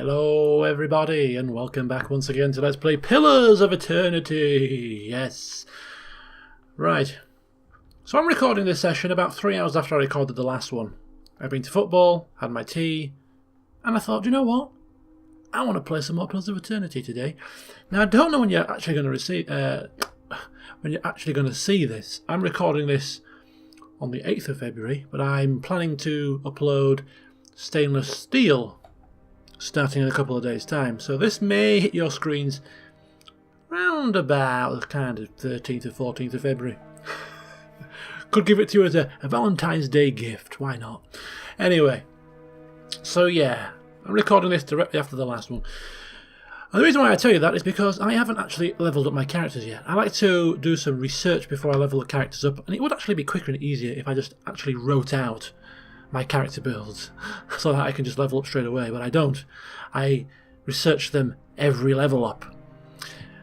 Hello everybody and welcome back once again to Let's Play Pillars of Eternity. Yes. Right. So I'm recording this session about 3 hours after I recorded the last one. I've been to football, had my tea, and I thought, you know what? I want to play some more Pillars of Eternity today. Now I don't know when you're actually going to see this. I'm recording this on the 8th of February, but I'm planning to upload Stainless Steel starting in a couple of days' time. So this may hit your screens round about the kind of 13th or 14th of February. Could give it to you as a Valentine's Day gift. Why not? Anyway, so yeah, I'm recording this directly after the last one. And the reason why I tell you that is because I haven't actually leveled up my characters yet. I like to do some research before I level the characters up, and it would actually be quicker and easier if I just actually wrote out my character builds so that I can just level up straight away, but I don't. I research them every level up,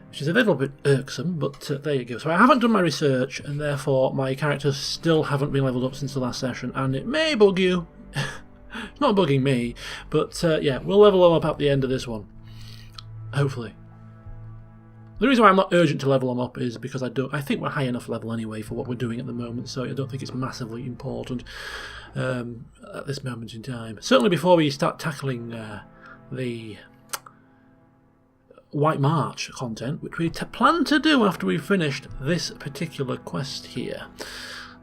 which is a little bit irksome, but there you go. So I haven't done my research, and therefore my characters still haven't been leveled up since the last session, and it may bug you. It's not bugging me, but yeah, we'll level them up at the end of this one, hopefully. The reason why I'm not urgent to level them up is because I think we're high enough level anyway for what we're doing at the moment, so I don't think it's massively important at this moment in time. Certainly before we start tackling the White March content, which we plan to do after we've finished this particular quest here.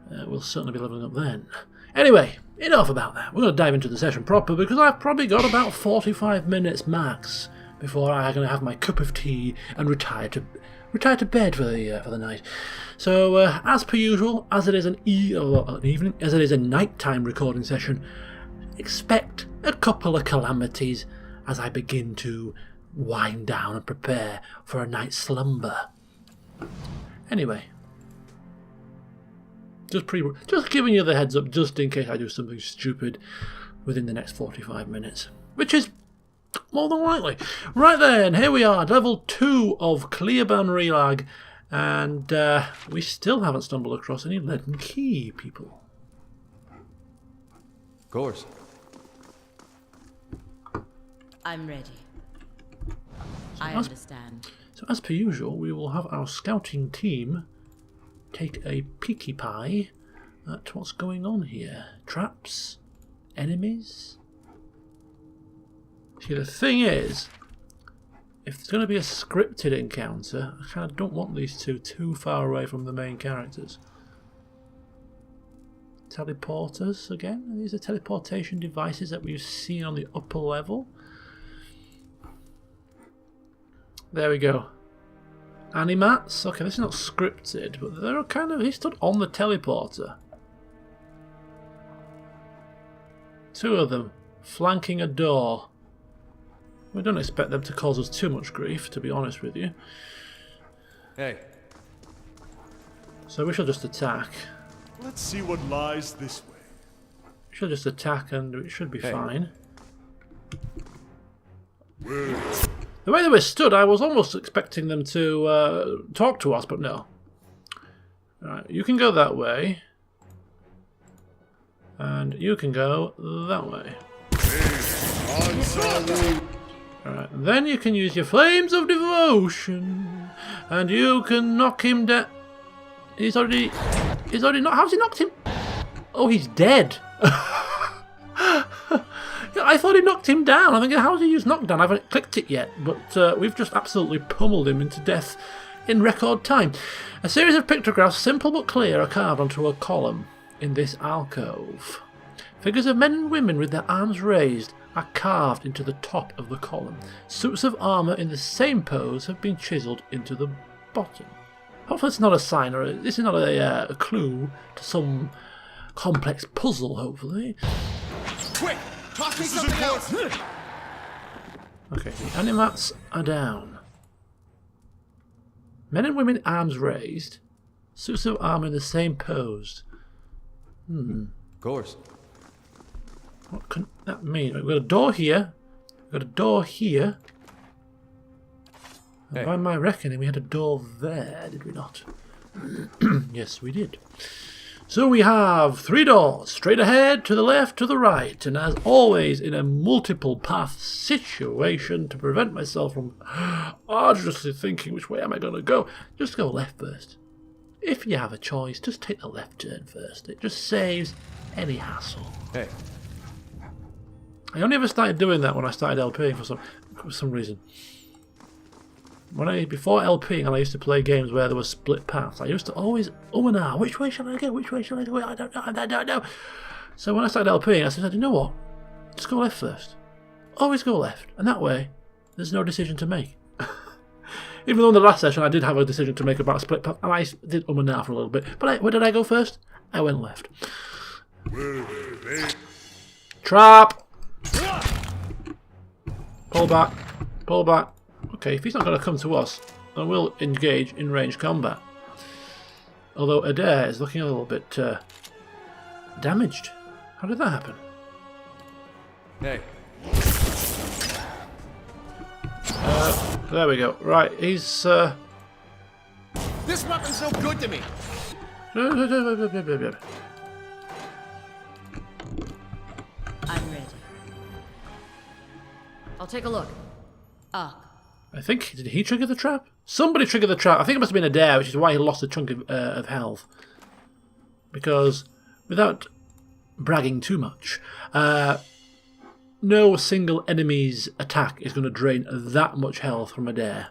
We'll certainly be leveling up then. Anyway, enough about that. We're going to dive into the session proper because I've probably got about 45 minutes max before I'm going to have my cup of tea and retire to bed for the night. So, as per usual, as it is an evening, as it is a nighttime recording session, expect a couple of calamities as I begin to wind down and prepare for a night's slumber. Anyway, just giving you the heads up, just in case I do something stupid within the next 45 minutes, which is more than likely. Right then, here we are, level 2 of Cliaban Rilag, and we still haven't stumbled across any leaden key, people. Of course. I'm ready. I understand. So as per usual, we will have our scouting team take a peeky pie at what's going on here. Traps? Enemies? See, the thing is, if there's going to be a scripted encounter, I kind of don't want these two too far away from the main characters. Teleporters again? These are teleportation devices that we've seen on the upper level. There we go. Animats? Okay, this is not scripted, but they're kind of... He stood on the teleporter. Two of them, flanking a door. We don't expect them to cause us too much grief, to be honest with you. Hey. So we shall just attack. Let's see what lies this way. We shall just attack and it should be fine. The way they were stood, I was almost expecting them to talk to us, but no. Alright, you can go that way. And you can go that way. Alright, then you can use your flames of devotion, and you can knock him down. He's already not. How's he knocked him? Oh, he's dead. Yeah, I thought he knocked him down. I'm thinking, how's he used knockdown? I haven't clicked it yet, but we've just absolutely pummeled him into death in record time. A series of pictographs, simple but clear, are carved onto a column in this alcove. Figures of men and women with their arms raised are carved into the top of the column. Suits of armour in the same pose have been chiselled into the bottom. Hopefully it's not a sign, or this is not a clue to some complex puzzle, hopefully. Quick! This is important! Okay, the animats are down. Men and women arms raised. Suits of armour in the same pose. Of course. What can that mean? We've got a door here. We've got a door here. Hey. By my reckoning, we had a door there, did we not? Yes, we did. So we have 3 doors, straight ahead, to the left, to the right, and as always in a multiple path situation to prevent myself from arduously thinking which way am I going to go, just go left first. If you have a choice, just take the left turn first. It just saves any hassle. Hey. I only ever started doing that when I started LPing for some reason. Before LPing and I used to play games where there were split paths, I used to always, oh and ah, which way shall I go? Which way shall I go? I don't know. So when I started LPing, I said, you know what? Just go left first. Always go left. And that way, there's no decision to make. Even though in the last session I did have a decision to make about a split path, and I did and ah for a little bit. But where did I go first? I went left. Trap! Pull back. Pull back. Okay, if he's not going to come to us, then we'll engage in ranged combat. Although Adair is looking a little bit damaged. How did that happen? Hey. There we go. Right, he's... This weapon's no good to me. I'm ready. I'll take a look. Ah. I think, did he trigger the trap? Somebody triggered the trap. I think it must have been Adair, which is why he lost a chunk of health. Because, without bragging too much, no single enemy's attack is going to drain that much health from Adair.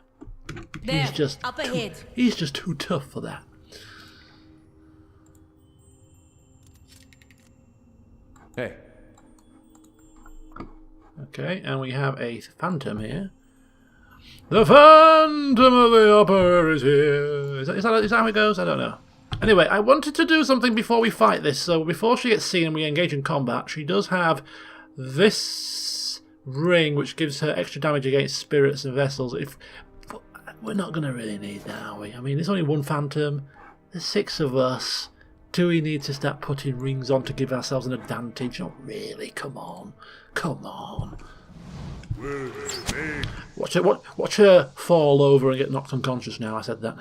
There, He's just up ahead. He's just too tough for that. Hey. Okay, and we have a phantom here. The Phantom of the Opera is here. Is that how it goes? I don't know. Anyway, I wanted to do something before we fight this. So before she gets seen and we engage in combat, she does have this ring which gives her extra damage against spirits and vessels. We're not going to really need that, are we? I mean, there's only one Phantom. There's 6 of us. Do we need to start putting rings on to give ourselves an advantage? Not really. Come on. Come on. Watch her fall over and get knocked unconscious now. I said that.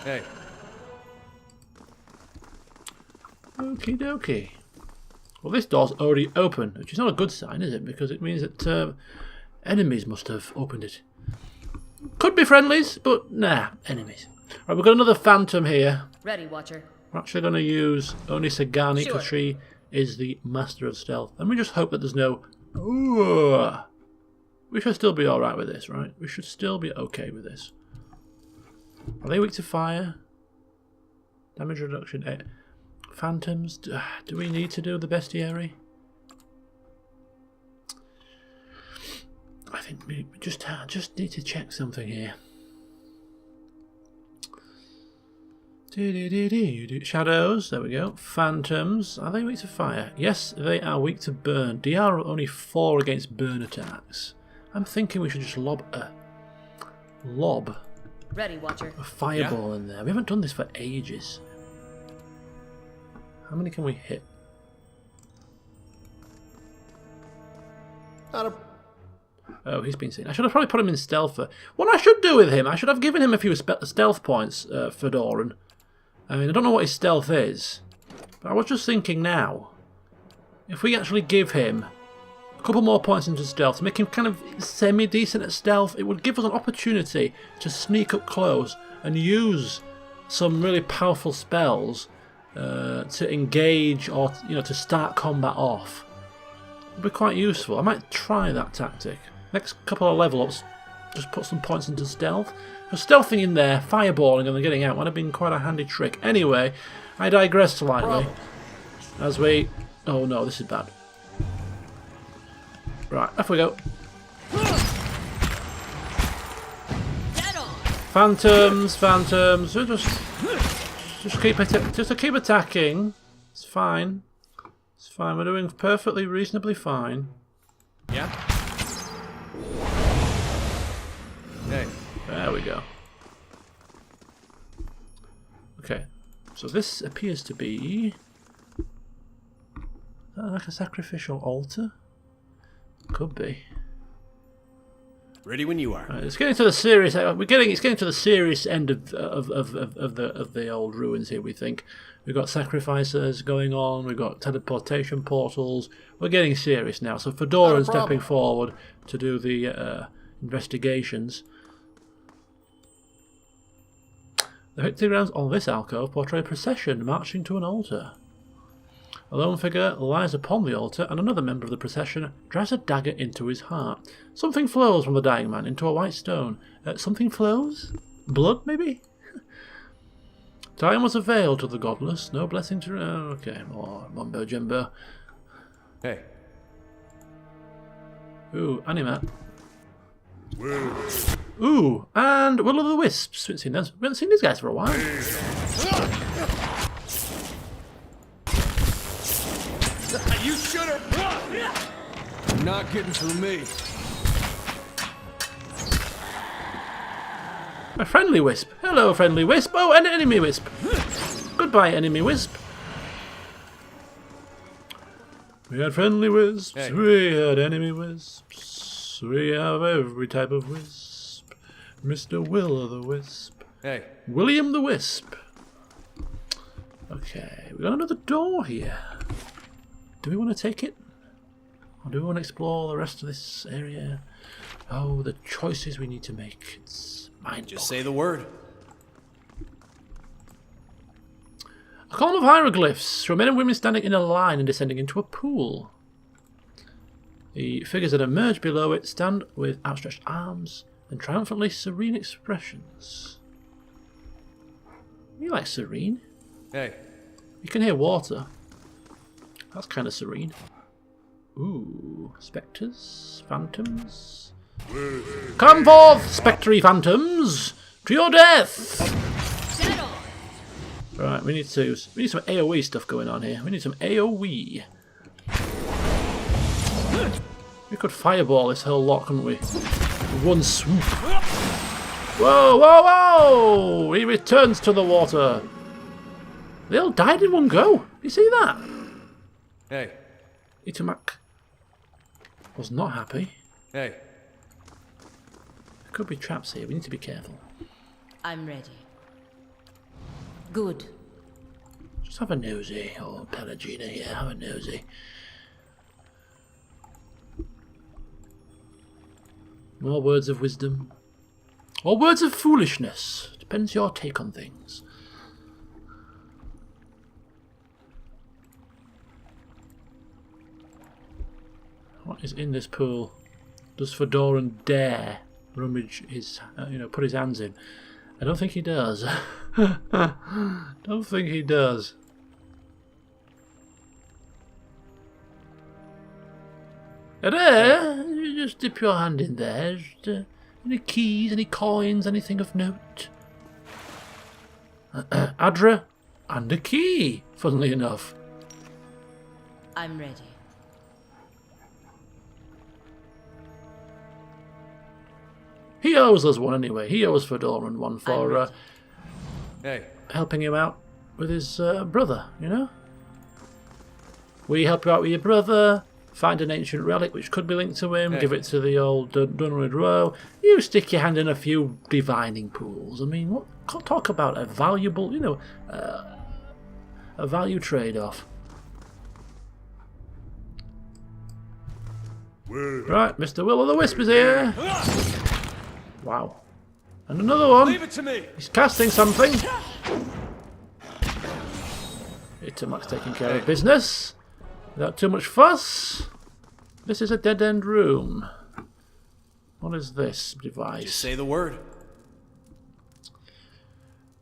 Hey. Okie dokie. Well, this door's already open, which is not a good sign, is it? Because it means that enemies must have opened it. Could be friendlies, but nah, enemies. Right, we've got another Phantom here. Ready, Watcher. We're actually going to use only Sagani because Sure. she is the master of stealth. And we just hope that there's no... Ooh. We should still be alright with this, right? We should still be okay with this. Are they weak to fire? Damage reduction 8. Phantoms. Do we need to do the bestiary? I think we just need to check something here. Shadows, there we go. Phantoms, are they weak to fire? Yes, they are weak to burn. DR are only 4 against burn attacks. I'm thinking we should just lob Ready, Watcher. a fireball in there. We haven't done this for ages. How many can we hit? Oh, he's been seen. I should have probably put him in stealth. What I should do with him, I should have given him a few stealth points for Doran. I mean, I don't know what his stealth is, but I was just thinking now, if we actually give him a couple more points into stealth to make him kind of semi-decent at stealth, it would give us an opportunity to sneak up close and use some really powerful spells to engage or to start combat off. It would be quite useful. I might try that tactic. Next couple of level ups, just put some points into stealth. Because stealthing in there, fireballing and then getting out might have been quite a handy trick. Anyway, I digress slightly. As we... Oh no, this is bad. Right, off we go. Phantoms. Just keep attacking. It's fine. It's fine. We're doing perfectly reasonably fine. Yeah? Hey. There we go. Okay, so this appears to be like a sacrificial altar. Could be. Ready when you are. It's getting to the serious. It's getting to the serious end of the old ruins here. We think we've got sacrifices going on. We've got teleportation portals. We're getting serious now. So Fedoran's stepping forward to do the investigations. The victory grounds on this alcove portray a procession marching to an altar. A lone figure lies upon the altar, and another member of the procession drives a dagger into his heart. Something flows from the dying man into a white stone. Something flows? Blood, maybe? Time was a veil to the godless, no blessing to... okay, more mumbo jumbo. Hey. Ooh, Animat. Ooh, and Will o' the Wisps. We haven't seen these guys for a while. You should have. Not getting through me. A friendly wisp. Hello, friendly wisp. Oh, an enemy wisp. Goodbye, enemy wisp. We had friendly wisps. Hey. We had enemy wisps. We have every type of wisp. Mr. Will o' the Wisp. Hey. William the Wisp. Okay, we got another door here. Do we want to take it? Or do we want to explore the rest of this area? Oh, the choices we need to make. It's mind-boggling. Just say the word. A column of hieroglyphs show men and women standing in a line and descending into a pool. The figures that emerge below it stand with outstretched arms and triumphantly serene expressions. You like serene? Hey. You can hear water. That's kind of serene. Ooh, spectres, phantoms. Come forth, spectre phantoms, to your death! Right, we need some AoE stuff going on here. We need some AoE. We could fireball this whole lot, couldn't we? With one swoop. Whoa, whoa, whoa! He returns to the water. They all died in one go. You see that? Hey. Itamak was not happy. Hey. There could be traps here. We need to be careful. I'm ready. Good. Just have a nosy. Oh, Pelagina, yeah, have a nosy. More words of wisdom. Or words of foolishness. Depends your take on things. What is in this pool? Does Fedoran dare rummage his, put his hands in? I don't think he does. Don't think he does. There, you just dip your hand in there. Just, any keys, any coins, anything of note? Adra and a key, funnily enough. I'm ready. He owes us one anyway. He owes Fedoran one for Hey. helping him out with his brother, you know? We help you out with your brother, find an ancient relic which could be linked to him, give it to the old Dunwood Row. You stick your hand in a few divining pools. I mean, what? Talk about a valuable, a value trade-off. Right, Mr. Will o' the Wisp is here. Wow. And another one. Leave it to me. He's casting something. Itamak's taking care of business. Without too much fuss. This is a dead-end room. What is this device? Just say the word.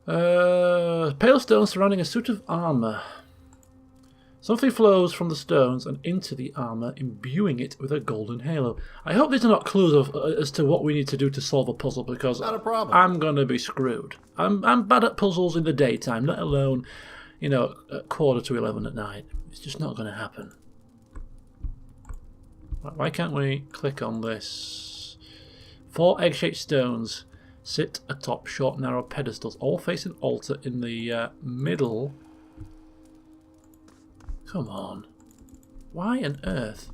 Pale stones surrounding a suit of armour. Something flows from the stones and into the armour, imbuing it with a golden halo. I hope these are not clues as to what we need to do to solve a puzzle, because Not a problem. I'm going to be screwed. I'm bad at puzzles in the daytime, let alone, at 11:15 at night. It's just not going to happen. Right, why can't we click on this? 4 egg-shaped stones sit atop short, narrow pedestals, all facing altar in the middle. Come on. Why on earth?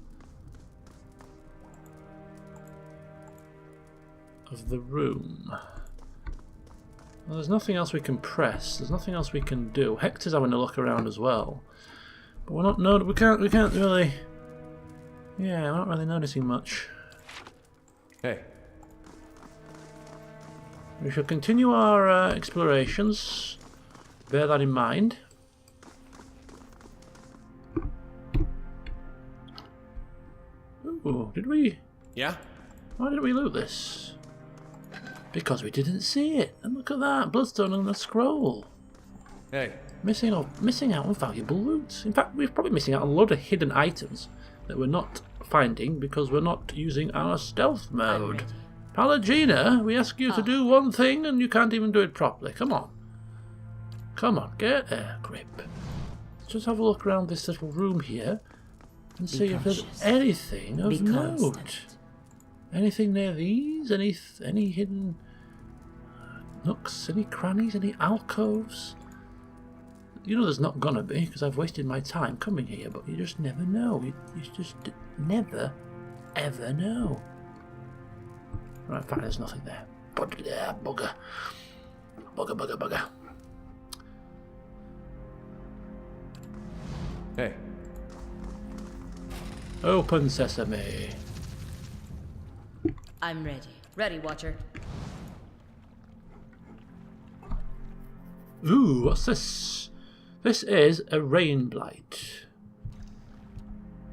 of the room. Well, there's nothing else we can press. There's nothing else we can do. Hector's having a look around as well, but we're not. No, we can't really. Yeah, we're not really noticing much. Hey. We shall continue our explorations. Bear that in mind. Ooh, did we? Yeah? Why didn't we loot this? Because we didn't see it. And look at that, bloodstone on the scroll. Hey. Missing out on valuable loot. In fact, we're probably missing out on a lot of hidden items that we're not finding because we're not using our stealth mode. Palagina, we ask you to do one thing and you can't even do it properly. Come on. Come on, get a grip. Let's just have a look around this little room here and see if there's anything of note. Anything near these? Any hidden nooks? Any crannies? Any alcoves? You know there's not gonna be, because I've wasted my time coming here, but you just never know. You just never, ever know. Right, fine, there's nothing there. Bugger. Bugger. Hey. Open sesame. I'm ready. Ready, Watcher. Ooh, what's this? This is a rain blight.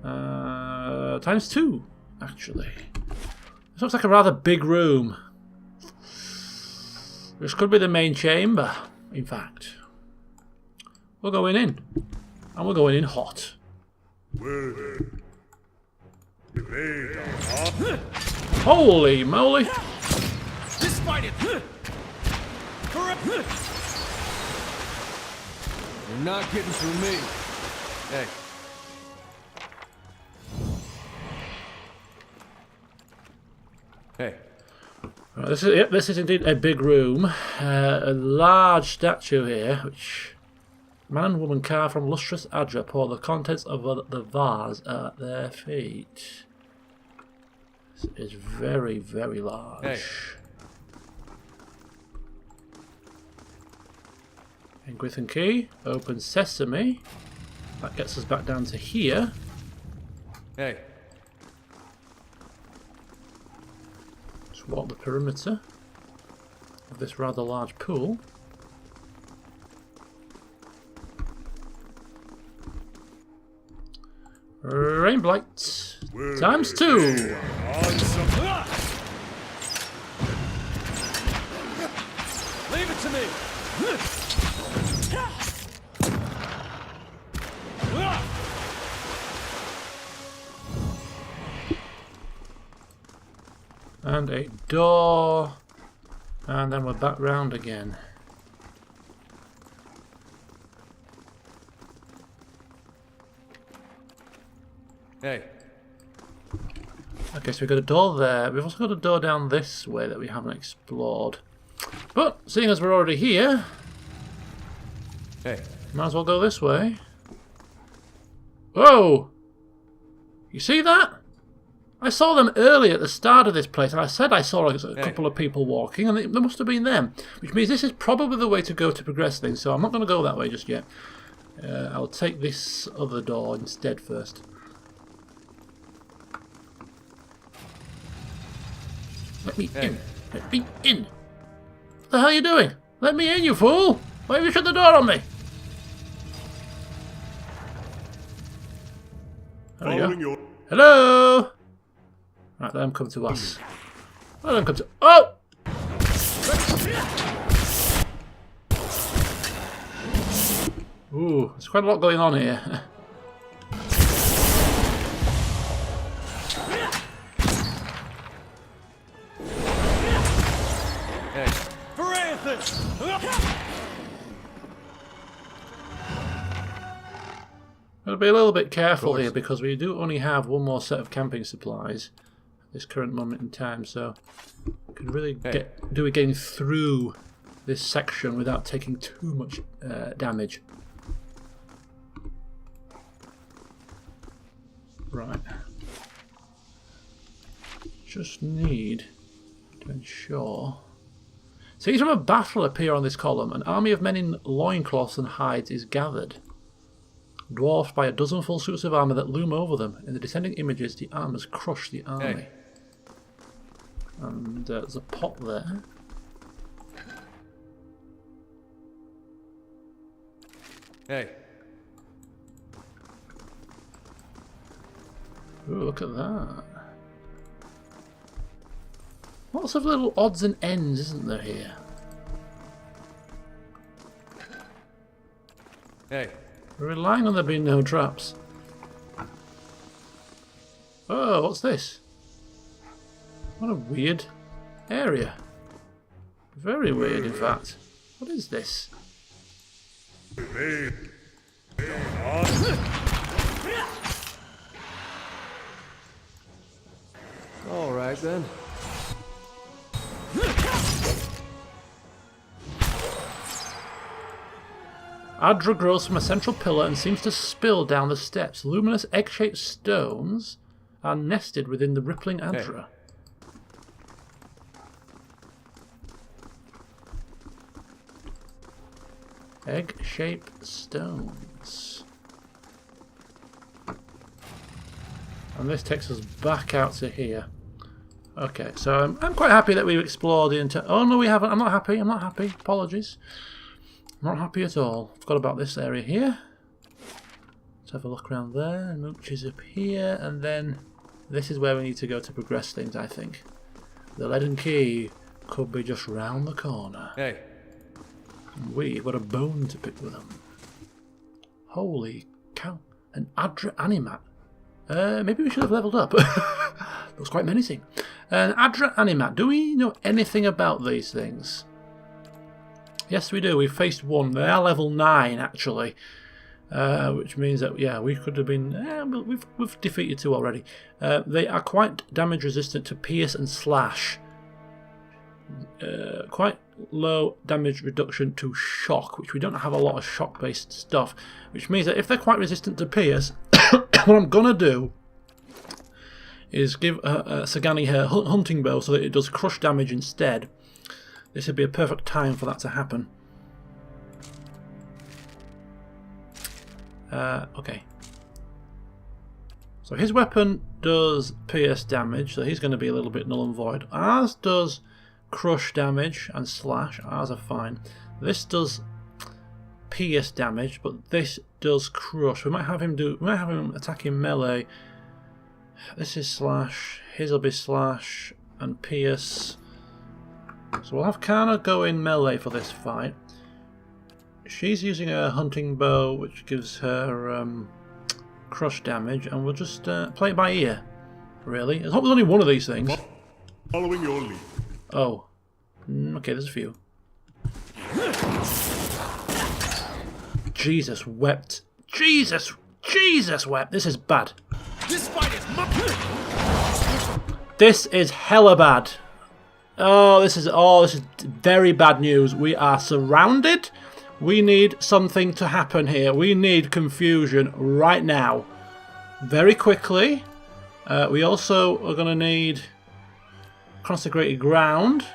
×2, actually. This looks like a rather big room. This could be the main chamber, in fact. We're going in. And we're going in hot. Holy moly! This fight it! Correct! You're not getting through me. Hey. Hey. Right, this is indeed a big room. A large statue here, which man and woman carved from lustrous adra pour the contents of the vase at their feet. This is very, very large. Hey. Ingrid and key. Open sesame. That gets us back down to here. Hey. Just walk the perimeter of this rather large pool. Rain blight ×2. Leave it to me! And a door. And then we're back round again. Hey. Okay, so we've got a door there. We've also got a door down this way that we haven't explored. But, seeing as we're already here, Hey. might as well go this way. Whoa! You see that? I saw them earlier at the start of this place, and I said I saw a couple of people walking, and there must have been them. Which means this is probably the way to go to progress things, so I'm not going to go that way just yet. I'll take this other door instead first. Let me in. Let me in. What the hell are you doing? Let me in, you fool! Why have you shut the door on me? There we go. Hello! Right, let them come to us. Let them come to... Oh! Ooh, there's quite a lot going on here. Gotta be a little bit careful here because we do only have one more set of camping supplies at this current moment in time, so we could really do it getting through this section without taking too much damage. Right. Just need To ensure. Scenes from a battle appear on this column. An army of men in loincloths and hides is gathered, dwarfed by a dozen full suits of armour that loom over them. In the descending images, the armours crush the army. Hey. And there's a pot there. Hey. Ooh, look at that. Lots of little odds and ends, isn't there, here? Hey. We're relying on there being no traps. Oh, what's this? What a weird area. Very weird, in fact. What is this? All right then. Adra grows from a central pillar and seems to spill down the steps. Luminous egg-shaped stones are nested within the rippling Adra. Egg-shaped stones. And this takes us back out to here. Okay, so I'm quite happy that we've explored the entire... Oh, no, we haven't. I'm not happy. I'm not happy. Apologies. I'm not happy at all. Forgot about this area here. Let's have a look around there. Mooch is up here. And then this is where we need to go to progress things, I think. The leaden key could be just round the corner. Hey. We've got a bone to pick with them. Holy cow. An Adra Animat. Maybe we should have leveled up. That was quite menacing. An Adra Animat. Do we know anything about these things? Yes, we do. We've faced one. They are level 9, actually. Which means that, yeah, we could have been... we've defeated 2 already. They are quite damage resistant to pierce and slash. Quite low damage reduction to shock, which we don't have a lot of shock-based stuff. Which means that if they're quite resistant to pierce, what I'm going to do is give Sagani her hunting bow so that it does crush damage instead. This would be a perfect time for that to happen. Okay. So his weapon does pierce damage, so he's going to be a little bit null and void. Ours does crush damage and slash. Ours are fine. This does pierce damage, but this does crush. We might have him attacking melee. This is slash. His will be slash and pierce. So we'll have Kana go in melee for this fight. She's using a hunting bow, which gives her crush damage, and we'll just play it by ear. Really, I hope there's only one of these things. Following your lead. Oh, okay. There's a few. Jesus wept. Jesus wept. This is bad. This fight is This is hella bad. Oh, this is very bad news. We are surrounded. We need something to happen here. We need confusion right now. Very quickly. We also are going to need consecrated ground.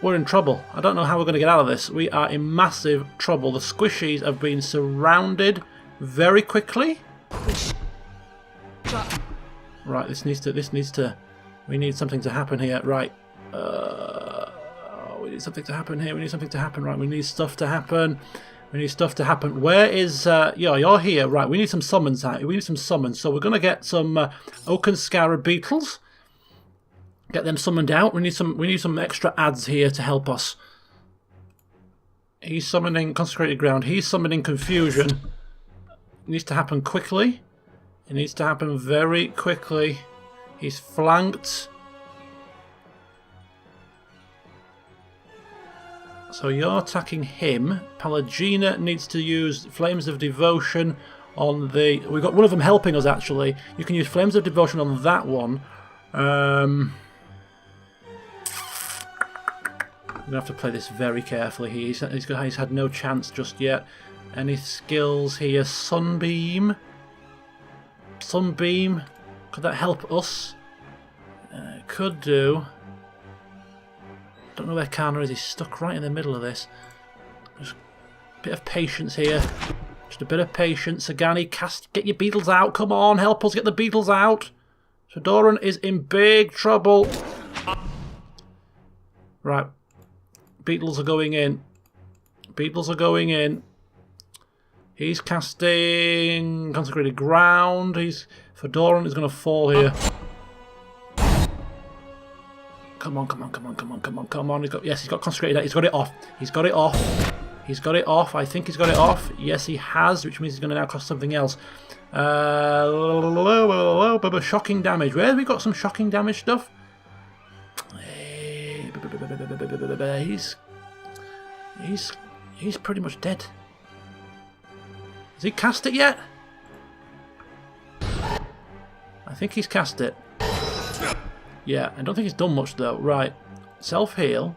We're in trouble. I don't know how we're going to get out of this. We are in massive trouble. The squishies have been surrounded very quickly. Right, this needs to... We need something to happen here. Right. We need something to happen here. We need something to happen. Right, we need stuff to happen. We need stuff to happen. Where is... you're here. Right, we need some summons. We need some summons. So we're going to get some Oakenskara beetles. Get them summoned out. We need some extra adds here to help us. He's summoning consecrated ground. He's summoning confusion. It needs to happen quickly. It needs to happen very quickly. He's flanked. So you're attacking him. Palagina needs to use Flames of Devotion on the... We've got one of them helping us, actually. You can use Flames of Devotion on that one. I'm going to have to play this very carefully. He's had no chance just yet. Any skills here? Sunbeam. Sunbeam. Could that help us? could do... Don't know where Kana is. He's stuck right in the middle of this. Just a bit of patience here. Just a bit of patience. Sagani, get your beetles out. Come on, help us get the beetles out. Fedoran is in big trouble. Right. Beetles are going in. Beetles are going in. He's casting Consecrated Ground. Fedoran is going to fall here. Come on, come on, come on, come on, come on, come on. He's got Consecrated. He's got it off. He's got it off. He's got it off. I think he's got it off. Yes, he has, which means he's going to now cost something else. Shocking damage. Where have we got some shocking damage stuff? He's pretty much dead. Has he cast it yet? I think he's cast it. Yeah, I don't think he's done much though. Right. Self-heal.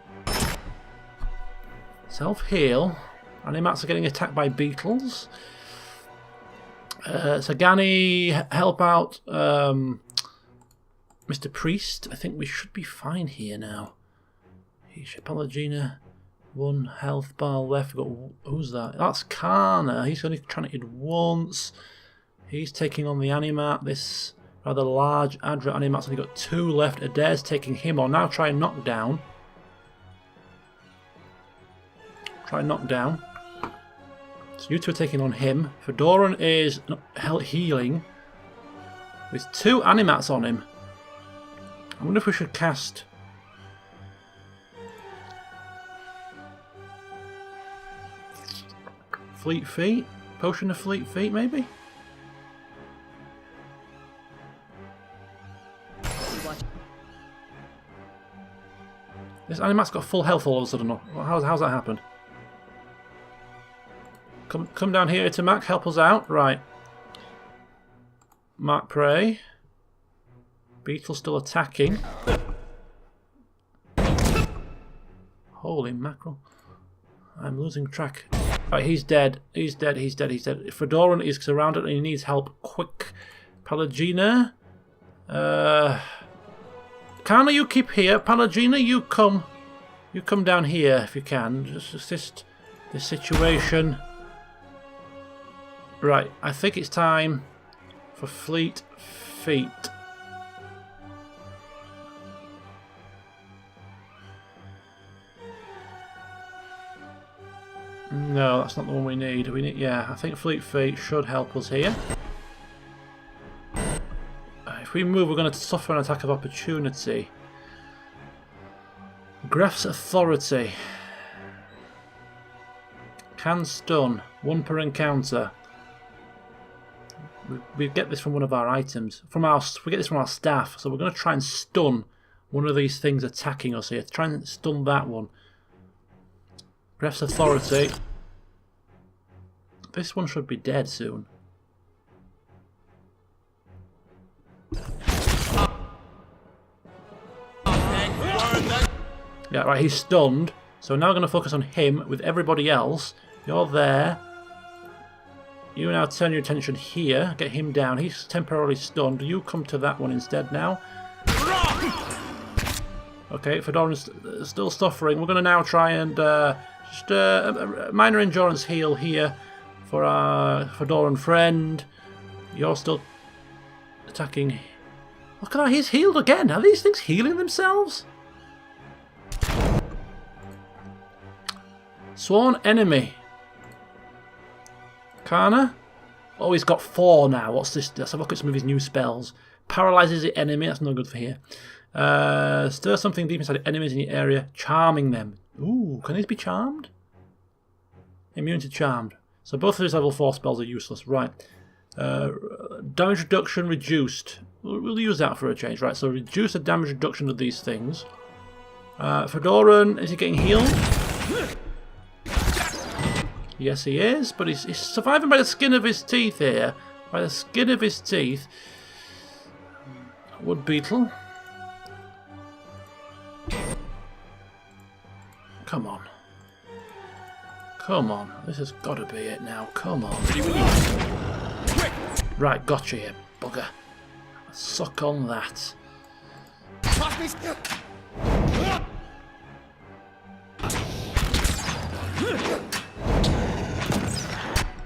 Self-heal. Animats are getting attacked by beetles. Sagani, help out Mr. Priest. I think we should be fine here now. Palagina, 1 health bar left. We've got, who's that? That's Kana. He's only trying to hit once. He's taking on the Animat. This rather large Adra Animat's only got 2 left. Adair's taking him on. Now try and knock down. Try and knock down. So you two are taking on him. Fedoran is healing. With 2 Animats on him. I wonder if we should cast... Fleet Feet? Potion of Fleet Feet, maybe? This Animat's got full health all of a sudden. How's that happened? Come down here to Mac, help us out. Right. Mark Prey. Beetle still attacking. Holy mackerel. I'm losing track. Right, he's dead. He's dead. He's dead. He's dead. Fedoran is surrounded and he needs help quick. Palagina. Kana, you keep here. Palagina, you come down here if you can. Just assist this situation. Right, I think it's time for Fleet Feet. No, that's not the one we need. Yeah, I think Fleet Feet should help us here. If we move, we're going to suffer an attack of opportunity. Gref's Authority. Can stun. 1 per encounter. We get this from one of our items. We get this from our staff. So we're going to try and stun one of these things attacking us here. Try and stun that one. Gref's Authority. This one should be dead soon. Yeah, right, he's stunned. So now we're going to focus on him with everybody else. You're there. You now turn your attention here. Get him down. He's temporarily stunned. You come to that one instead now. Okay, Fedoran's still suffering. We're going to now try and just a minor endurance heal here for our Fedoran friend. You're still attacking. Look at that, he's healed again. Are these things healing themselves? Sworn enemy. Kana? Oh, he's got 4 now. What's this? Let's have a look at some of his new spells. Paralyzes the enemy. That's no good for here. Stir something deep inside the enemies in the area, charming them. Ooh, can these be charmed? Immune to charmed. So both of his level 4 spells are useless. Right. Damage reduction reduced. We'll use that for a change. Right, so reduce the damage reduction of these things. Fedoran, is he getting healed? Yes, he is, but he's surviving by the skin of his teeth here. By the skin of his teeth. Wood Beetle. Come on. Come on. This has got to be it now. Come on. Right, gotcha you, bugger. Suck on that.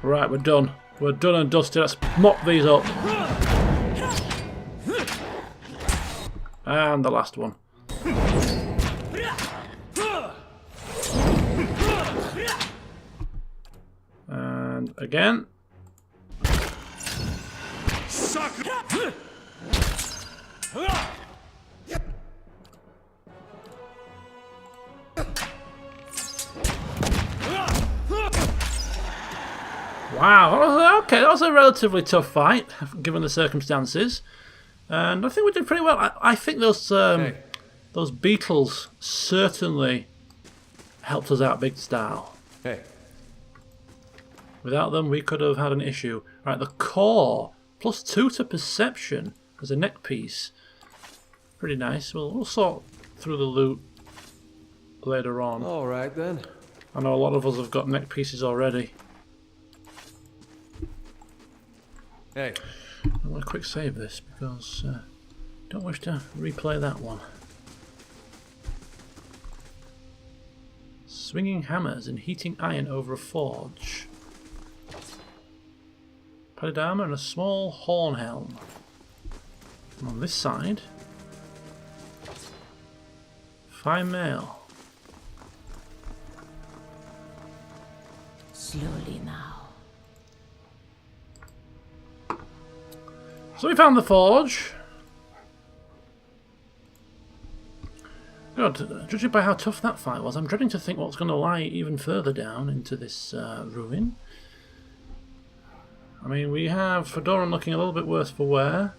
Right, we're done. We're done and dusted. Let's mop these up. And the last one. And again. Wow, okay, that was a relatively tough fight, given the circumstances. And I think we did pretty well. I think those beetles certainly helped us out big style. Hey. Without them, we could have had an issue. Right, the core, +2 to perception as a neck piece. Pretty nice. We'll sort through the loot later on. All right, then. I know a lot of us have got neck pieces already. Hey. I'm going to quick save this because I don't wish to replay that one. Swinging hammers and heating iron over a forge. Padded armour and a small horn helm. And on this side, fine mail. Slowly now. So we found the forge. God, judging by how tough that fight was, I'm dreading to think what's going to lie even further down into this ruin. I mean, we have Fedoran looking a little bit worse for wear,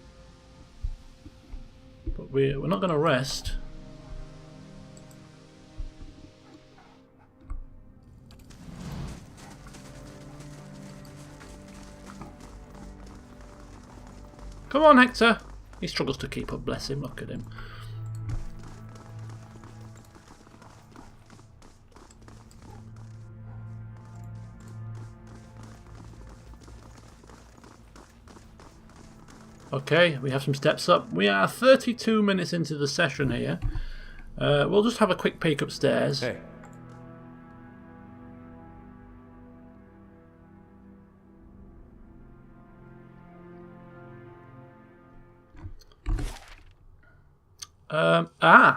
but we're not going to rest. Come on, Hector! He struggles to keep up, bless him, look at him. Okay, we have some steps up. We are 32 minutes into the session here. We'll just have a quick peek upstairs. Hey.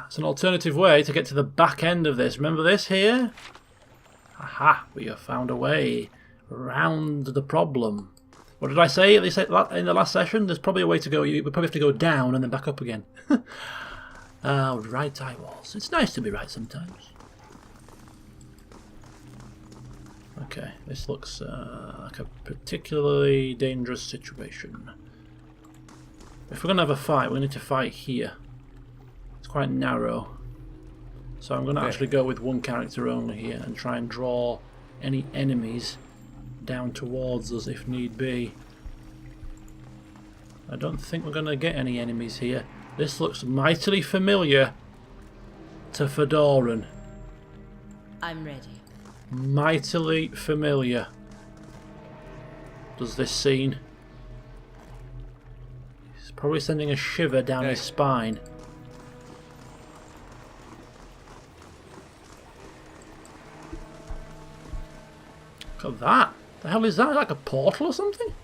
It's an alternative way to get to the back end of this. Remember this here? Aha, we have found a way around the problem. What did I say in the last session? There's probably a way to go. We probably have to go down and then back up again. Right I was. It's nice to be right sometimes. Okay, this looks like a particularly dangerous situation. If we're going to have a fight, we need to fight here. It's quite narrow. So I'm going to actually go with one character only here and try and draw any enemies down towards us if need be. I don't think we're going to get any enemies here. This looks mightily familiar to Fedoran. I'm ready. Mightily familiar. Does this scene? He's probably sending a shiver down his spine. Look at that. The hell is that? Like a portal or something?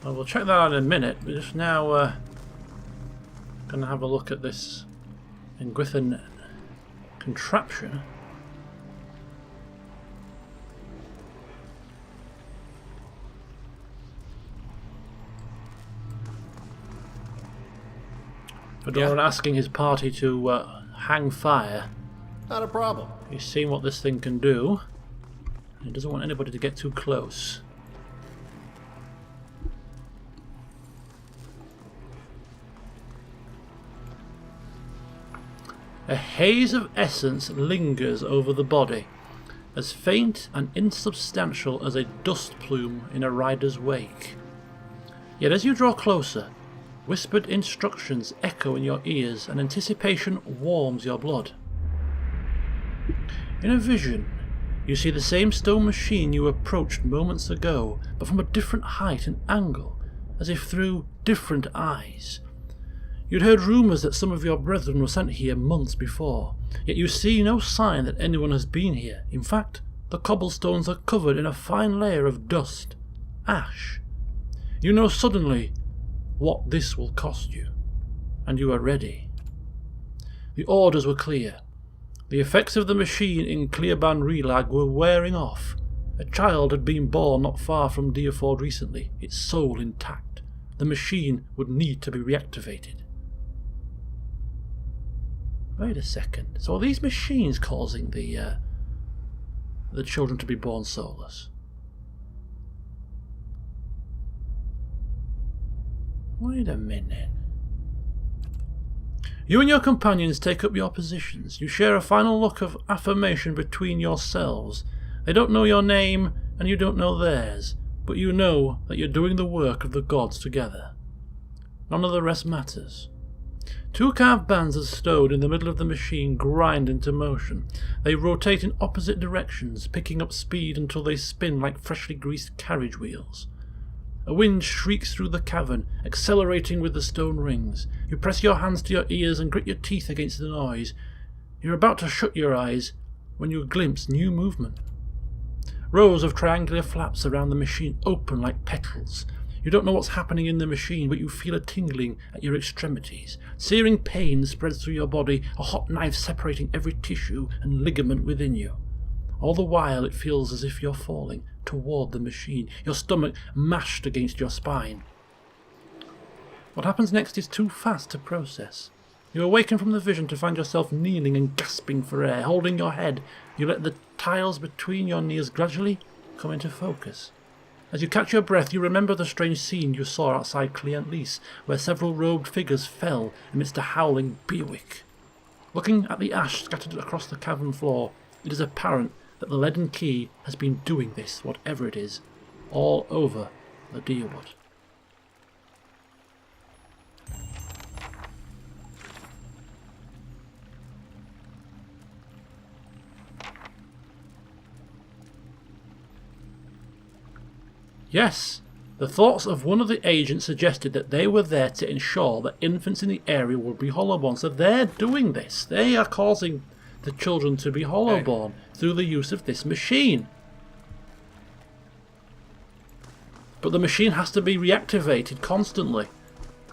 Well, we'll check that out in a minute. We're just now going to have a look at this Engwithan contraption. Fedoran asking his party to hang fire. Not a problem. He's seen what this thing can do. He doesn't want anybody to get too close. A haze of essence lingers over the body, as faint and insubstantial as a dust plume in a rider's wake. Yet as you draw closer, whispered instructions echo in your ears and anticipation warms your blood. In a vision, You see the same stone machine you approached moments ago, but from a different height and angle, as if through different eyes. You'd heard rumours that some of your brethren were sent here months before, yet you see no sign that anyone has been here. In fact, the cobblestones are covered in a fine layer of dust, ash. You know suddenly what this will cost you, and you are ready. The orders were clear. The effects of the machine in Cliaban Rilag were wearing off. A child had been born not far from Deerford recently, its soul intact. The machine would need to be reactivated. Wait a second. So are these machines causing the children to be born soulless? Wait a minute. You and your companions take up your positions. You share a final look of affirmation between yourselves. They don't know your name, and you don't know theirs, but you know that you're doing the work of the gods together. None of the rest matters. Two carved bands of stone in the middle of the machine grind into motion. They rotate in opposite directions, picking up speed until they spin like freshly greased carriage wheels. A wind shrieks through the cavern, accelerating with the stone rings. You press your hands to your ears and grit your teeth against the noise. You're about to shut your eyes when you glimpse new movement. Rows of triangular flaps around the machine open like petals. You don't know what's happening in the machine, but you feel a tingling at your extremities. Searing pain spreads through your body, a hot knife separating every tissue and ligament within you. All the while it feels as if you're falling toward the machine, your stomach mashed against your spine. What happens next is too fast to process. You awaken from the vision to find yourself kneeling and gasping for air. Holding your head, you let the tiles between your knees gradually come into focus. As you catch your breath, you remember the strange scene you saw outside Cliaban, where several robed figures fell amidst a howling Bewick. Looking at the ash scattered across the cavern floor, it is apparent that the leaden key has been doing this, whatever it is, all over the Deerwood. Yes, the thoughts of one of the agents suggested that they were there to ensure that infants in the area would be hollowborn. So they're doing this. They are causing the children to be hollowborn through the use of this machine. But the machine has to be reactivated constantly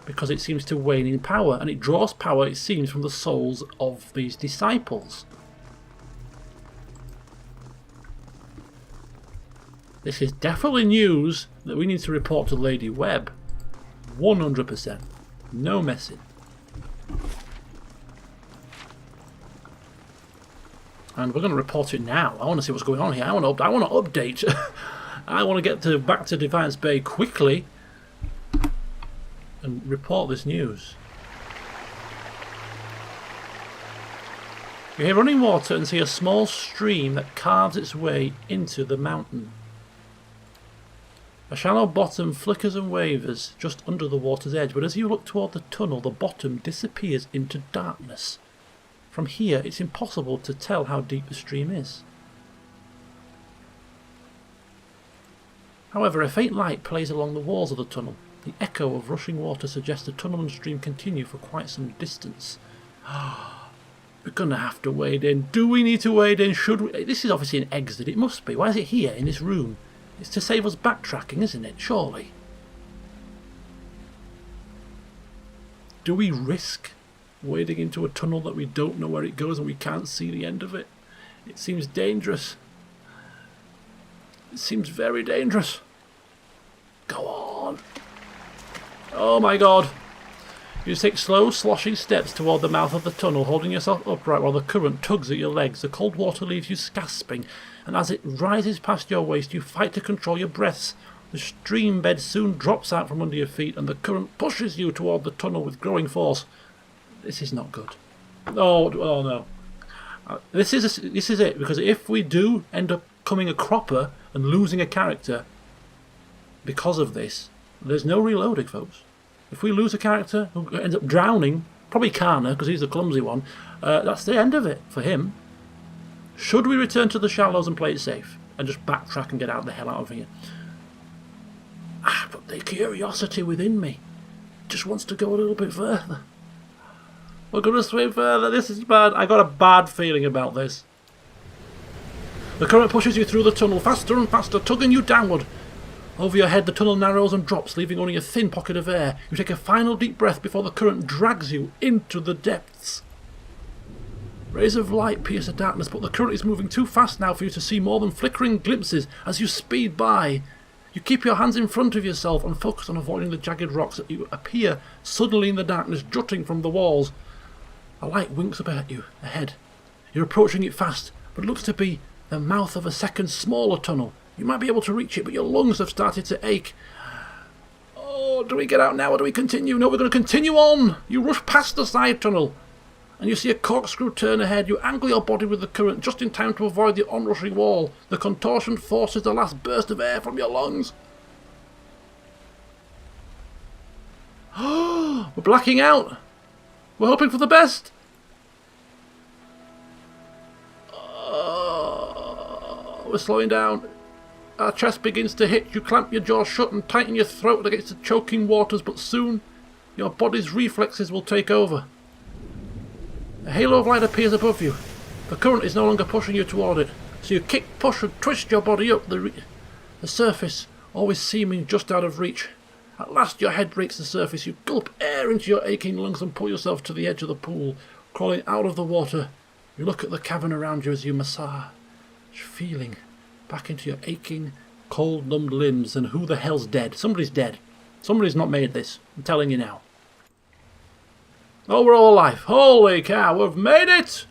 because it seems to wane in power, and it draws power, it seems, from the souls of these disciples. This is definitely news that we need to report to Lady Webb. 100%. No messing. And we're going to report it now. I want to see what's going on here. I want to update. I want to get back to Defiance Bay quickly and report this news. You hear running water and see a small stream that carves its way into the mountain. A shallow bottom flickers and wavers just under the water's edge, but as you look toward the tunnel, the bottom disappears into darkness. From here, it's impossible to tell how deep the stream is. However, a faint light plays along the walls of the tunnel. The echo of rushing water suggests the tunnel and stream continue for quite some distance. We're going to have to wade in. Do we need to wade in? Should we? This is obviously an exit. It must be. Why is it here in this room? It's to save us backtracking, isn't it? Surely. Do we risk wading into a tunnel that we don't know where it goes and we can't see the end of it? It seems dangerous. It seems very dangerous. Go on. Oh my god. You take slow, sloshing steps toward the mouth of the tunnel, holding yourself upright while the current tugs at your legs. The cold water leaves you gasping, and as it rises past your waist, you fight to control your breaths. The stream bed soon drops out from under your feet, and the current pushes you toward the tunnel with growing force. This is not good. Oh no. This is it, because if we do end up becoming a cropper and losing a character because of this, there's no reloading, folks. If we lose a character who ends up drowning, probably Kana, because he's the clumsy one, that's the end of it for him. Should we return to the shallows and play it safe? And just backtrack and get the hell out of here? But the curiosity within me just wants to go a little bit further. We're going to swim further. This is bad. I got a bad feeling about this. The current pushes you through the tunnel faster and faster, tugging you downward. Over your head, the tunnel narrows and drops, leaving only a thin pocket of air. You take a final deep breath before the current drags you into the depths. Rays of light pierce the darkness, but the current is moving too fast now for you to see more than flickering glimpses as you speed by. You keep your hands in front of yourself and focus on avoiding the jagged rocks that you appear suddenly in the darkness jutting from the walls. A light winks up at you, ahead. You're approaching it fast, but it looks to be the mouth of a second smaller tunnel. You might be able to reach it, but your lungs have started to ache. Oh, do we get out now or do we continue? No, we're going to continue on. You rush past the side tunnel, and you see a corkscrew turn ahead. You angle your body with the current just in time to avoid the onrushing wall. The contortion forces the last burst of air from your lungs. We're blacking out. We're hoping for the best. We're slowing down. Our chest begins to hit. You clamp your jaw shut and tighten your throat against the choking waters, but soon your body's reflexes will take over. A halo of light appears above you. The current is no longer pushing you toward it, so you kick, push and twist your body up the surface, always seeming just out of reach. At last your head breaks the surface. You gulp air into your aching lungs and pull yourself to the edge of the pool. Crawling out of the water, you look at the cavern around you as you massage, feeling back into your aching, cold, numbed limbs. And who the hell's dead? Somebody's dead. Somebody's not made this. I'm telling you now. Oh, we're all alive. Holy cow, we've made it!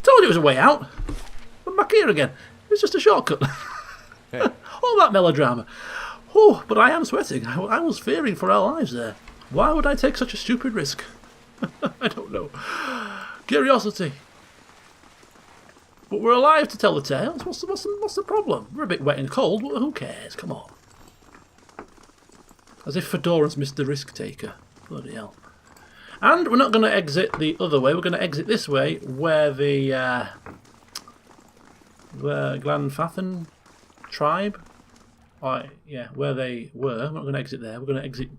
Told you it was a way out. I'm back here again. It's just a shortcut. Hey. All that melodrama. Oh, but I am sweating. I was fearing for our lives there. Why would I take such a stupid risk? I don't know. Curiosity. But we're alive to tell the tales. What's the problem? We're a bit wet and cold, but who cares? Come on. As if Fedorans missed the risk taker. Bloody hell. And we're not going to exit the other way. We're going to exit this way, where the Glanfathan tribe, where they were. We're not going to exit there. We're going to exit,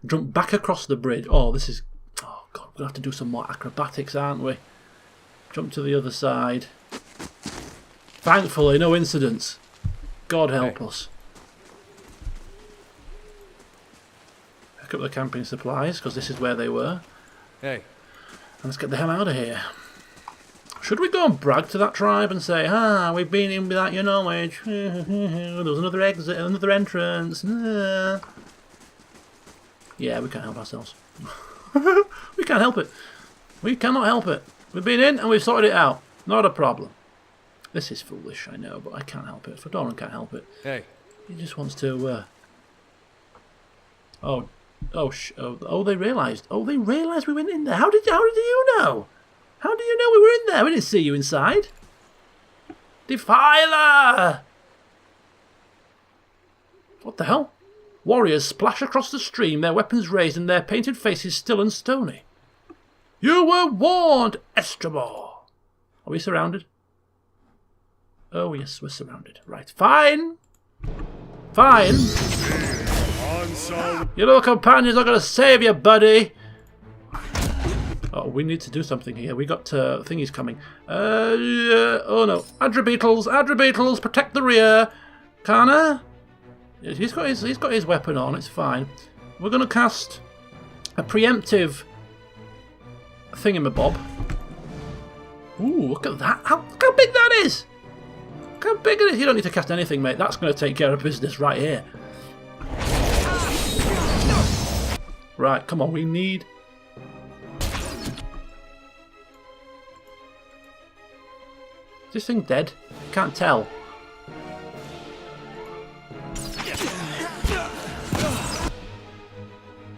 jump back across the bridge. Oh, this is. Oh God, we're going to have to do some more acrobatics, aren't we? Jump to the other side. Thankfully, no incidents. God help us. Pick up the camping supplies, because this is where they were. Hey. And let's get the hell out of here. Should we go and brag to that tribe and say, we've been in without your knowledge. There was another exit, another entrance. Yeah, we can't help ourselves. We can't help it. We cannot help it. We've been in and we've sorted it out. Not a problem. This is foolish, I know, but I can't help it. Fedoran can't help it. Hey. He just wants to. They realised. Oh, they realised we went in there. How did you know? How do you know we were in there? We didn't see you inside. Defiler! What the hell? Warriors splash across the stream, their weapons raised and their painted faces still and stony. You were warned, Estrabor. Are we surrounded? Oh, yes, we're surrounded. Right. Fine. Fine. Your little companion's not going to save you, buddy. Oh, we need to do something here. We got thingies coming. Oh, no. Adra-beetles, protect the rear. Kana? He's got his weapon on. It's fine. We're going to cast a preemptive thingamabob. Ooh, look at that. Look how big that is. Look how big it is. You don't need to cast anything, mate. That's going to take care of business right here. Right, come on. We need... Is this thing dead? Can't tell.